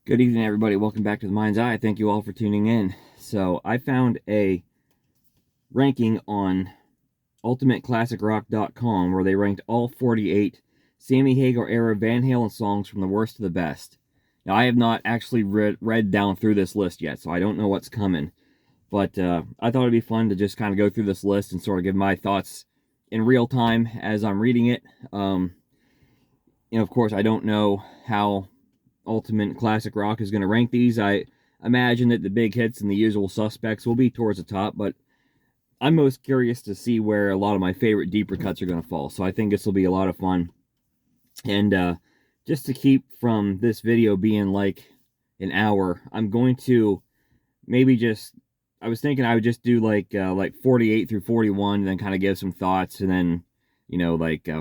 Good evening, everybody. Welcome back to the Mind's Eye. Thank you all for tuning in. So, I found a ranking on UltimateClassicRock.com where they ranked all 48 Sammy Hagar era Van Halen songs from the worst to the best. Now, I have not actually read down through this list yet, so I don't know what's coming. But I thought it'd be fun to just kind of go through this list and sort of give my thoughts in real time as I'm reading it. Of course, I don't know how Ultimate Classic Rock is going to rank these. I imagine that the big hits and the usual suspects will be towards the top, but I'm most curious to see where a lot of my favorite deeper cuts are going to fall. So I think this will be a lot of fun. And just to keep from this video being like an hour, I'm going to maybe just, I was thinking I would just do like 48 through 41 and then kind of give some thoughts, and then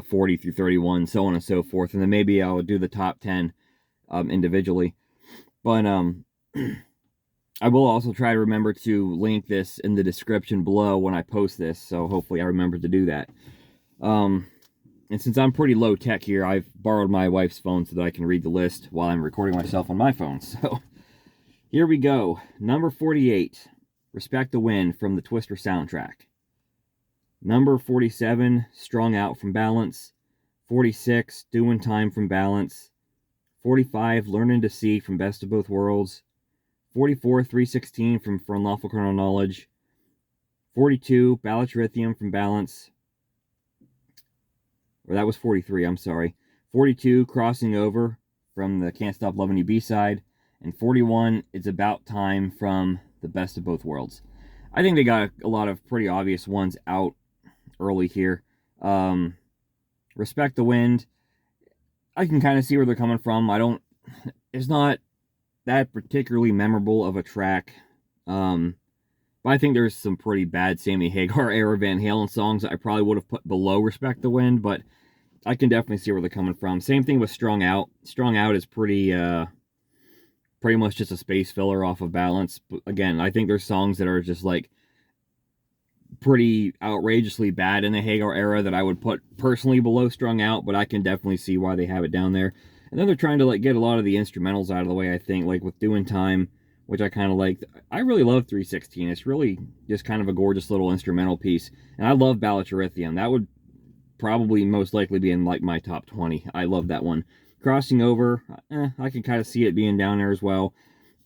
40 through 31, so on and so forth, and then maybe I'll do the top 10 individually. But I will also try to remember to link this in the description below when I post this, so hopefully I remember to do that. And since I'm pretty low tech here, I've borrowed my wife's phone so that I can read the list while I'm recording myself on my phone. So here we go. Number 48, Respect the Wind from the Twister soundtrack. Number 47, Strung Out from Balance. 46, Doing Time from Balance. 45, Learning to See from Best of Both Worlds. 44, 316 from For Unlawful Carnal Knowledge. 42, Balatrithnium from Balance. Or that was 43, I'm sorry. 42, Crossing Over from the Can't Stop Loving You B-side. And 41, It's About Time from the Best of Both Worlds. I think they got a lot of pretty obvious ones out early here. Respect the Wind, I can kind of see where they're coming from. It's not that particularly memorable of a track. But I think there's some pretty bad Sammy Hagar era Van Halen songs that I probably would have put below Respect the Wind, but I can definitely see where they're coming from. Same thing with Strung Out. Strung Out is pretty much just a space filler off of Balance. But again, I think there's songs that are just like pretty outrageously bad in the Hagar era that I would put personally below Strung Out, but I can definitely see why they have it down there. And then they're trying to like get a lot of the instrumentals out of the way, I think, like with Doing Time, which I kind of like. I really love 316. It's really just kind of a gorgeous little instrumental piece. And I love Balatrithnium. That would probably most likely be in like my top 20. I love that one. Crossing Over, I can kind of see it being down there as well.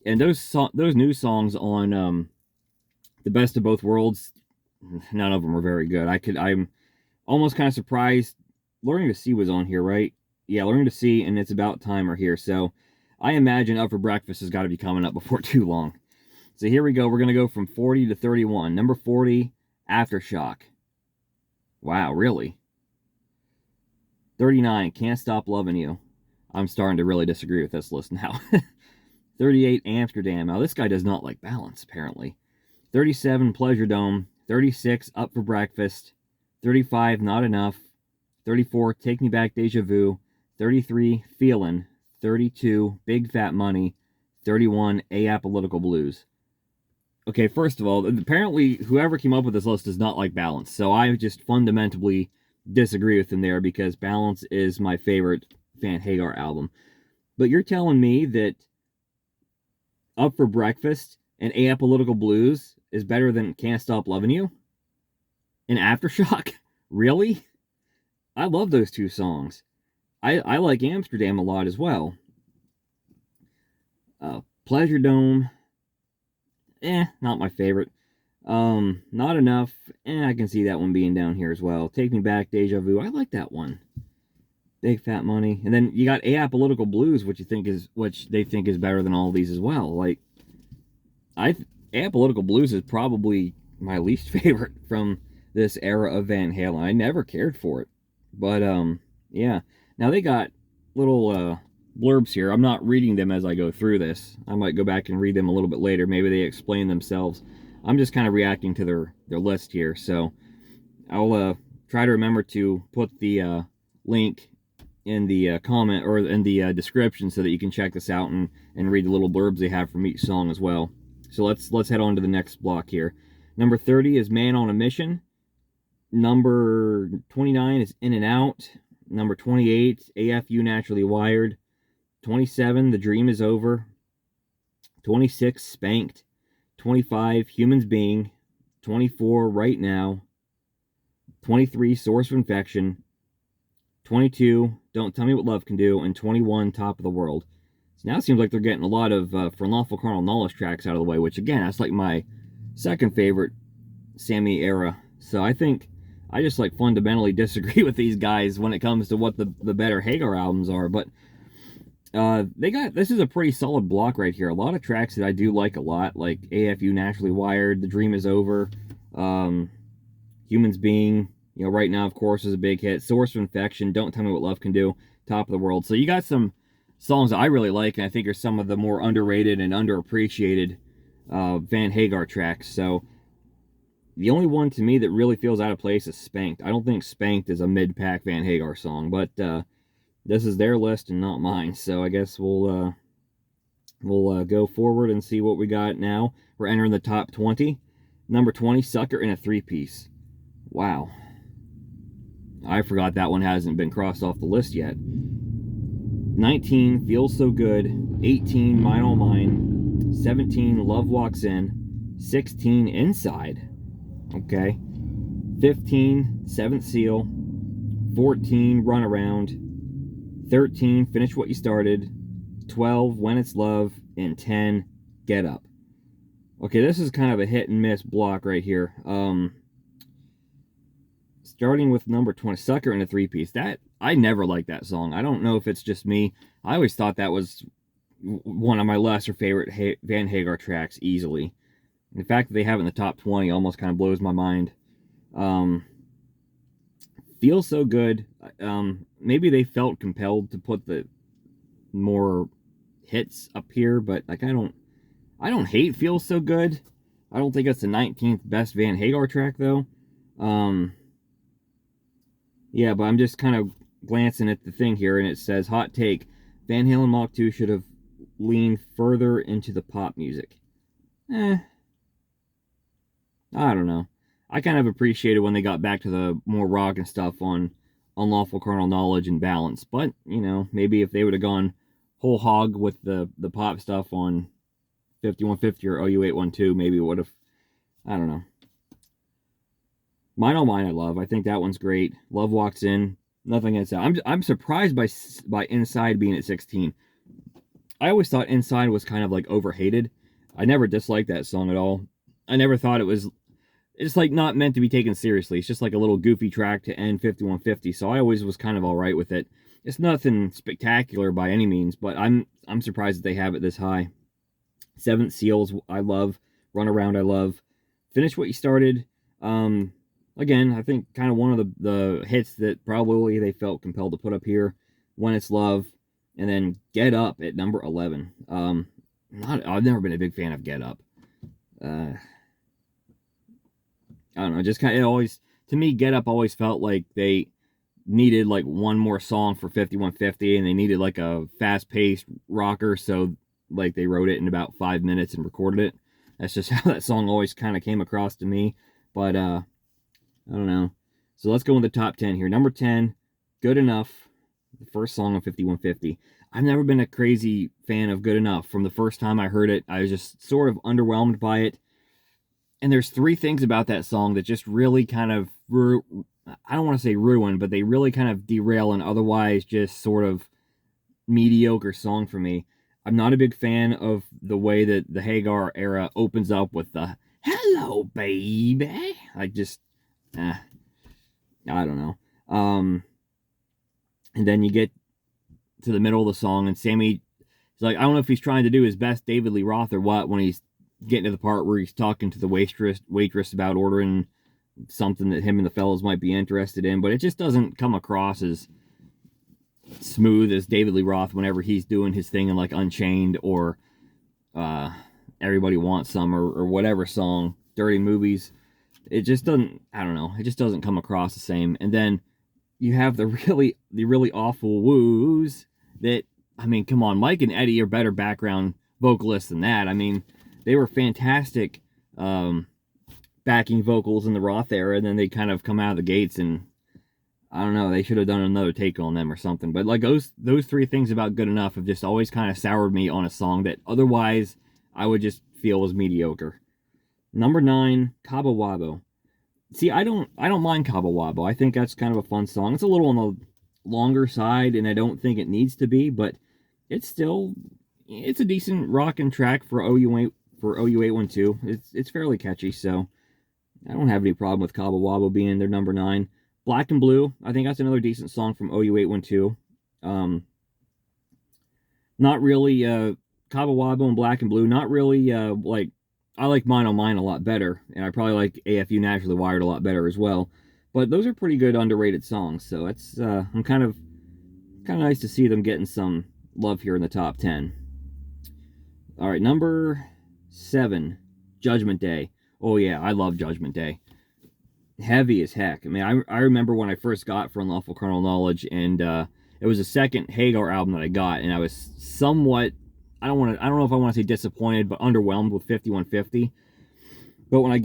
And those new songs on the Best of Both Worlds, none of them are very good. I'm almost kind of surprised. Learning to See was on here, right? Yeah, Learning to See and It's About Time are here. So I imagine Up for Breakfast has got to be coming up before too long. So here we go. We're going to go from 40 to 31. Number 40, Aftershock. Wow, really? 39, Can't Stop Loving You. I'm starting to really disagree with this list now. 38, Amsterdam. Now, this guy does not like Balance, apparently. 37, Pleasure Dome. 36, Up for Breakfast. 35, Not Enough. 34, Take Me Back, Deja Vu. 33, Feelin'. 32, Big Fat Money. 31, Apolitical Blues. Okay, first of all, apparently whoever came up with this list does not like Balance, so I just fundamentally disagree with them there because Balance is my favorite Van Hagar album. But you're telling me that Up for Breakfast and Apolitical Blues is better than Can't Stop Loving You? And Aftershock? Really? I love those two songs. I like Amsterdam a lot as well. Pleasure Dome, not my favorite. Not Enough, I can see that one being down here as well. Take Me Back, Deja Vu, I like that one. Big Fat Money, and then you got Apolitical Blues, which they think is better than all of these as well. Like, Apolitical Blues is probably my least favorite from this era of Van Halen. I never cared for it, but yeah. Now they got little blurbs here. I'm not reading them as I go through this. I might go back and read them a little bit later. Maybe they explain themselves. I'm just kind of reacting to their list here. So I'll try to remember to put the link in the comment or in the description so that you can check this out and read the little blurbs they have from each song as well. So let's head on to the next block here. Number 30 is Man on a Mission. Number 29 is In and Out. Number 28, AFU Naturally Wired. 27, The Dream Is Over. 26, Spanked. 25, Humans Being. 24, Right Now. 23, Source of Infection. 22, Don't Tell Me What Love Can Do. And 21, Top of the World. So now it seems like they're getting a lot of For Unlawful Carnal Knowledge tracks out of the way, which again, that's like my second favorite Sammy era. So I think I just like fundamentally disagree with these guys when it comes to what the better Hagar albums are. But this is a pretty solid block right here. A lot of tracks that I do like a lot, like AFU Naturally Wired, The Dream Is Over, Humans Being, Right Now, of course, is a big hit. Source of Infection, Don't Tell Me What Love Can Do, Top of the World. So you got some songs that I really like, and I think are some of the more underrated and underappreciated Van Hagar tracks. So the only one to me that really feels out of place is Spanked. I don't think Spanked is a mid-pack Van Hagar song, but this is their list and not mine. So I guess we'll go forward and see what we got now. We're entering the top 20. Number 20, Sucker in a Three-Piece. Wow. I forgot that one hasn't been crossed off the list yet. 19, Feels So Good. 18, Mine All Mine. 17, Love Walks In. 16, Inside. Okay. 15, Seventh Seal. 14, Runaround. 13, Finish What You Started. 12, When It's Love. And 10, Get Up. Okay, this is kind of a hit and miss block right here. Starting with number 20, Sucker in a Three-Piece. That, I never liked that song. I don't know if it's just me. I always thought that was one of my lesser favorite Van Hagar tracks, easily. The fact that they have it in the top 20 almost kind of blows my mind. Feels So Good. Maybe they felt compelled to put the more hits up here, but like I don't hate Feels So Good. I don't think it's the 19th best Van Hagar track though. Yeah, but I'm just kind of glancing at the thing here, and it says, hot take, Van Halen Mach 2 should have leaned further into the pop music. I don't know. I kind of appreciated when they got back to the more rock and stuff on Unlawful Carnal Knowledge and Balance, but, maybe if they would have gone whole hog with the pop stuff on 5150 or OU812, maybe it would have, I don't know. Mine All Mine I love. I think that one's great. Love Walks In. Nothing against that. I'm surprised by Inside being at 16. I always thought Inside was kind of like overhated. I never disliked that song at all. I never thought it's like not meant to be taken seriously. It's just like a little goofy track to end 5150. So I always was kind of all right with it. It's nothing spectacular by any means, but I'm surprised that they have it this high. Seventh Seals I love. Run Around I love. Finish What You Started. Again, I think kind of one of the hits that probably they felt compelled to put up here. When It's Love. And then Get Up at number 11. I've never been a big fan of Get Up. I don't know, just kind of to me, Get Up always felt like they needed like one more song for 5150, and they needed like a fast-paced rocker, so like they wrote it in about 5 minutes and recorded it. That's just how that song always kind of came across to me. But I don't know. So let's go in the top 10 here. Number 10, Good Enough, the first song on 5150. I've never been a crazy fan of Good Enough. From the first time I heard it, I was just sort of underwhelmed by it. And there's three things about that song that just really kind of, I don't want to say ruin, but they really kind of derail an otherwise just sort of mediocre song for me. I'm not a big fan of the way that the Hagar era opens up with the "Hello, baby." I just, I don't know. And then you get to the middle of the song, and Sammy is like, I don't know if he's trying to do his best David Lee Roth or what, when he's getting to the part where he's talking to the waitress about ordering something that him and the fellas might be interested in, but it just doesn't come across as smooth as David Lee Roth whenever he's doing his thing in like Unchained or Everybody Wants Some or whatever song, Dirty Movies. It just doesn't, I don't know, it just doesn't come across the same. And then you have the really awful woos that, I mean, come on, Mike and Eddie are better background vocalists than that. I mean, they were fantastic backing vocals in the Roth era, and then they kind of come out of the gates, and I don't know, they should have done another take on them or something. But like those three things about Good Enough have just always kind of soured me on a song that otherwise I would just feel was mediocre. Number 9, Cabo Wabo. See, I don't mind Cabo Wabo. I think that's kind of a fun song. It's a little on the longer side, and I don't think it needs to be, but it's still it's a decent rockin' track for OU 812. It's fairly catchy, so I don't have any problem with Cabo Wabo being in their number 9. Black and Blue, I think that's another decent song from OU 812. Not really Cabo Wabo and Black and Blue, not really like I like Mine on Mine a lot better, and I probably like AFU Naturally Wired a lot better as well. But those are pretty good underrated songs, so it's I'm kind of nice to see them getting some love here in the top 10. All right, number 7, Judgment Day. Oh yeah, I love Judgment Day. Heavy as heck. I mean, I remember when I first got For Unlawful Carnal Knowledge, and it was the second Hagar album that I got, and I was somewhat I don't know if I want to say disappointed, but underwhelmed with 5150. But when I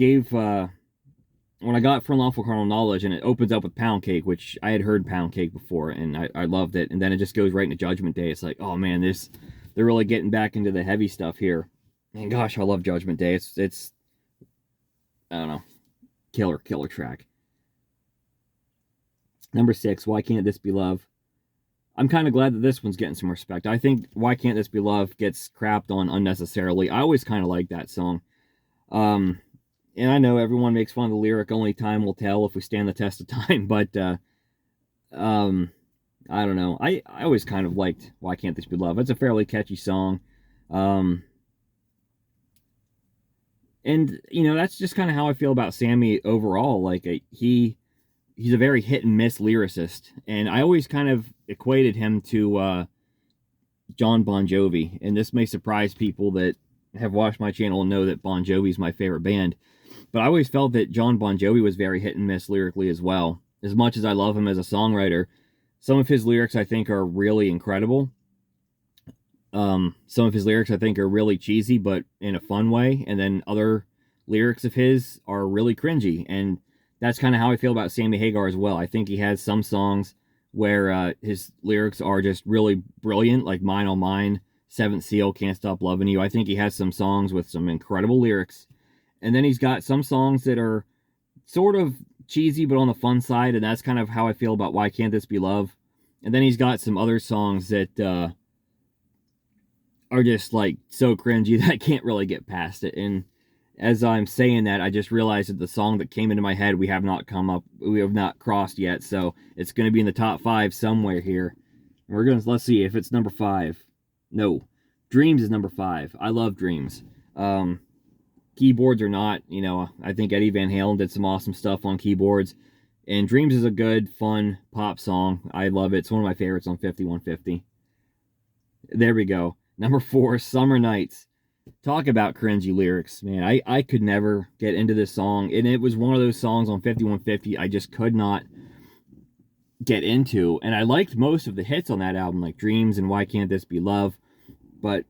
got For Unlawful Carnal Knowledge, and it opens up with Pound Cake, which I had heard Pound Cake before, and I loved it, and then it just goes right into Judgment Day. It's like, oh man, they're really getting back into the heavy stuff here. And gosh, I love Judgment Day. It's I don't know, killer track. Number 6, Why Can't This Be Love? I'm kind of glad that this one's getting some respect. I think Why Can't This Be Love gets crapped on unnecessarily. I always kind of like that song. And I know everyone makes fun of the lyric, only time will tell if we stand the test of time, but I don't know. I always kind of liked Why Can't This Be Love? It's a fairly catchy song. And, you know, that's just kind of how I feel about Sammy overall. Like, he's a very hit and miss lyricist, and I always kind of equated him to John Bon Jovi, and this may surprise people that have watched my channel and know that Bon Jovi is my favorite band, but I always felt that John Bon Jovi was very hit and miss lyrically as well. As much as I love him as a songwriter, some of his lyrics I think are really incredible. Some of his lyrics I think are really cheesy, but in a fun way, and then other lyrics of his are really cringy, and that's kind of how I feel about Sammy Hagar as well. I think he has some songs where his lyrics are just really brilliant, like Mine on Mine, Seventh Seal, Can't Stop Loving You. I think he has some songs with some incredible lyrics. And then he's got some songs that are sort of cheesy, but on the fun side, and that's kind of how I feel about Why Can't This Be Love? And then he's got some other songs that are just, like, so cringy that I can't really get past it. And as I'm saying that, I just realized that the song that came into my head we have not crossed yet, so it's going to be in the top 5 somewhere here. Let's see if it's number 5. No, Dreams is number 5. I love Dreams. Keyboards or not, you know, I think Eddie Van Halen did some awesome stuff on keyboards, and Dreams is a good, fun pop song. I love it. It's one of my favorites on 5150. There we go. Number 4, Summer Nights. Talk about cringy lyrics, man. I could never get into this song, and it was one of those songs on 5150 I just could not get into, and I liked most of the hits on that album, like Dreams and Why Can't This Be Love, but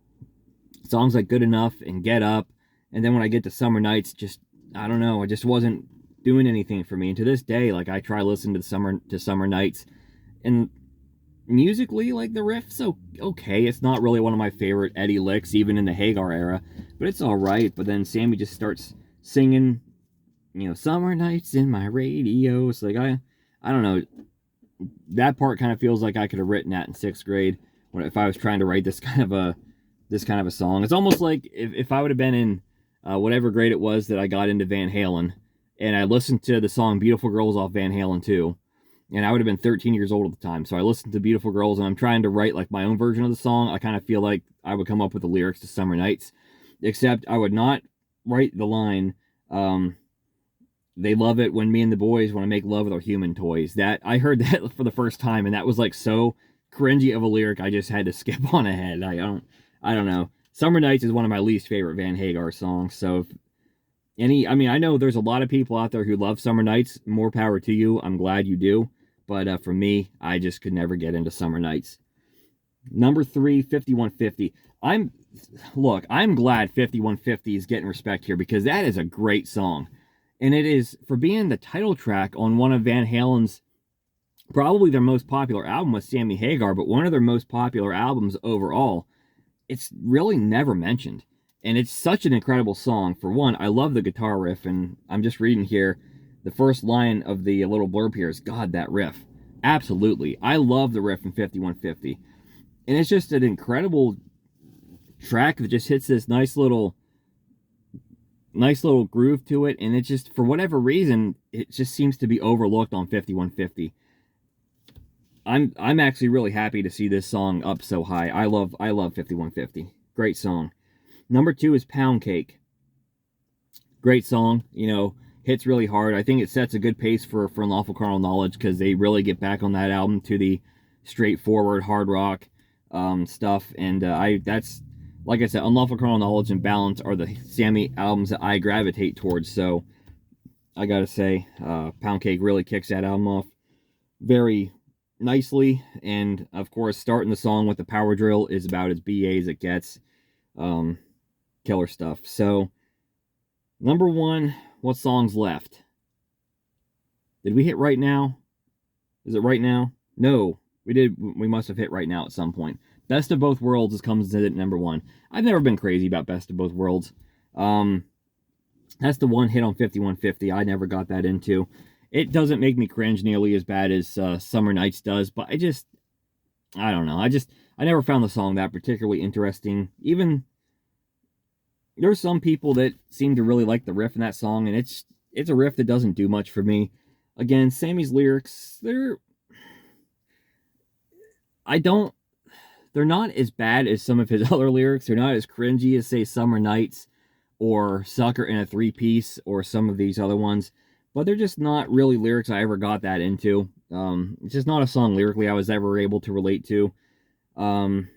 songs like Good Enough and Get Up, and then when I get to Summer Nights, just, I don't know, it just wasn't doing anything for me. And to this day, like, I try listening to Summer Nights, and musically, like, the riff's okay. It's not really one of my favorite Eddie licks, even in the Hagar era, but it's alright. But then Sammy just starts singing, you know, Summer Nights in my radio. It's like, I don't know, that part kind of feels like I could have written that in 6th grade if I was trying to write this kind of a song. It's almost like if I would have been in whatever grade it was that I got into Van Halen, and I listened to the song Beautiful Girls off Van Halen 2, and I would have been 13 years old at the time. So I listened to Beautiful Girls, and I'm trying to write like my own version of the song. I kind of feel like I would come up with the lyrics to Summer Nights, except I would not write the line, they love it when me and the boys want to make love with our human toys. That I heard that for the first time, and that was like so cringy of a lyric I just had to skip on ahead. I don't know. Summer Nights is one of my least favorite Van Hagar songs. So I know there's a lot of people out there who love Summer Nights. More power to you. I'm glad you do. But for me, I just could never get into Summer Nights. Number 3, 5150. I'm glad 5150 is getting respect here, because that is a great song. And it is, for being the title track on one of Van Halen's, probably their most popular album with Sammy Hagar, but one of their most popular albums overall, it's really never mentioned. And it's such an incredible song. For one, I love the guitar riff, and I'm just reading here, the first line of the little blurb here is, God, that riff. Absolutely. I love the riff in 5150. And it's just an incredible track that just hits this nice little groove to it, and it just, for whatever reason, it just seems to be overlooked on 5150. I'm actually really happy to see this song up so high. I love 5150. Great song. Number 2 is Pound Cake. Great song, you know, hits really hard. I think it sets a good pace for Unlawful Carnal Knowledge, because they really get back on that album to the straightforward hard rock stuff. And that's, like I said, Unlawful Carnal Knowledge and Balance are the Sammy albums that I gravitate towards. So I gotta say, Pound Cake really kicks that album off very nicely. And of course, starting the song with the power drill is about as BA as it gets. Killer stuff. So, number 1, what songs left? Did we hit Right Now? Is it Right Now? No, we did. We must have hit Right Now at some point. Best of Both Worlds comes in at number 1. I've never been crazy about Best of Both Worlds. That's the one hit on 5150 I never got that into. It doesn't make me cringe nearly as bad as Summer Nights does, but I don't know. I never found the song that particularly interesting. Even there's some people that seem to really like the riff in that song, and it's a riff that doesn't do much for me. Again, Sammy's lyrics, they're not as bad as some of his other lyrics. They're not as cringy as, say, Summer Nights or Sucker in a Three-Piece or some of these other ones. But they're just not really lyrics I ever got that into. It's just not a song lyrically I was ever able to relate to. And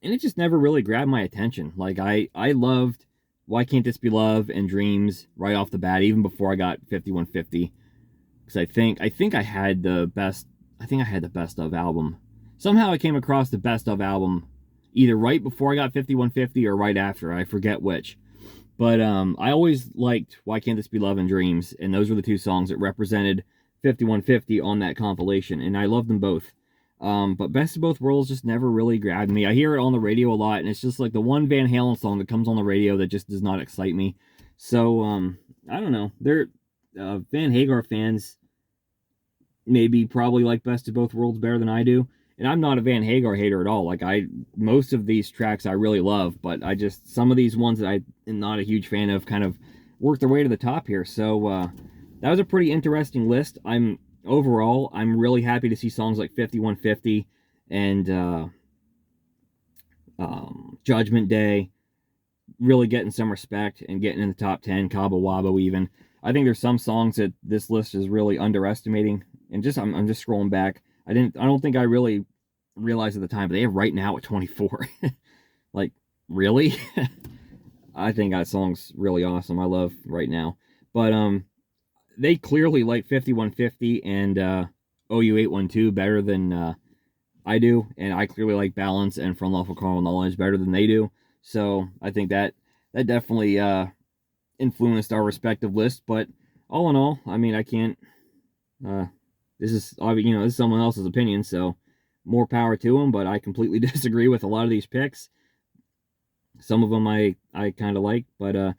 it just never really grabbed my attention. Like, I loved Why Can't This Be Love and Dreams right off the bat, even before I got 5150. Because I think I had the best of album. Somehow I came across the best of album either right before I got 5150 or right after. I forget which. But I always liked Why Can't This Be Love and Dreams, and those were the 2 songs that represented 5150 on that compilation, and I loved them both. But Best of Both Worlds just never really grabbed me. I hear it on the radio a lot, and it's just like the one Van Halen song that comes on the radio that just does not excite me. So, I don't know. They're Van Hagar fans maybe probably like Best of Both Worlds better than I do. And I'm not a Van Hagar hater at all. Like, most of these tracks I really love, but some of these ones that I am not a huge fan of kind of worked their way to the top here. So, that was a pretty interesting list. Overall, I'm really happy to see songs like 5150 and Judgment Day really getting some respect and getting in the top 10, Cabo Wabo even. I think there's some songs that this list is really underestimating. And I'm just scrolling back. I don't think I really realized at the time, but they have Right Now at 24. Like, really? I think that song's really awesome. I love Right Now. But they clearly like 5150 and OU 812 better than I do, and I clearly like Balance and From Lawful Carnal Knowledge better than they do. So I think that definitely influenced our respective lists. But all in all, I mean, I can't. This is someone else's opinion, so more power to them. But I completely disagree with a lot of these picks. Some of them I kind of like, but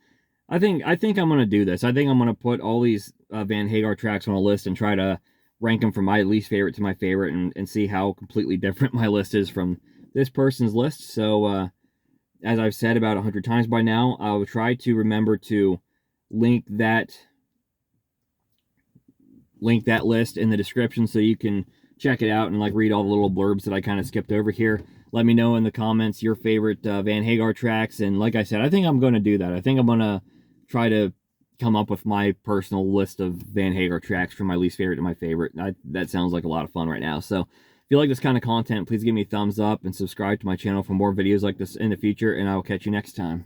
I think I'm gonna do this. I think I'm gonna put all these Van Hagar tracks on a list and try to rank them from my least favorite to my favorite, and see how completely different my list is from this person's list. So as I've said about 100 times by now, I'll try to remember to link that list in the description so you can check it out and like read all the little blurbs that I kind of skipped over here. Let me know in the comments your favorite Van Hagar tracks, and like I said, I think I'm going to do that. I think I'm going to try to come up with my personal list of Van Hagar tracks from my least favorite to my favorite. That sounds like a lot of fun right now. So if you like this kind of content, please give me a thumbs up and subscribe to my channel for more videos like this in the future, and I will catch you next time.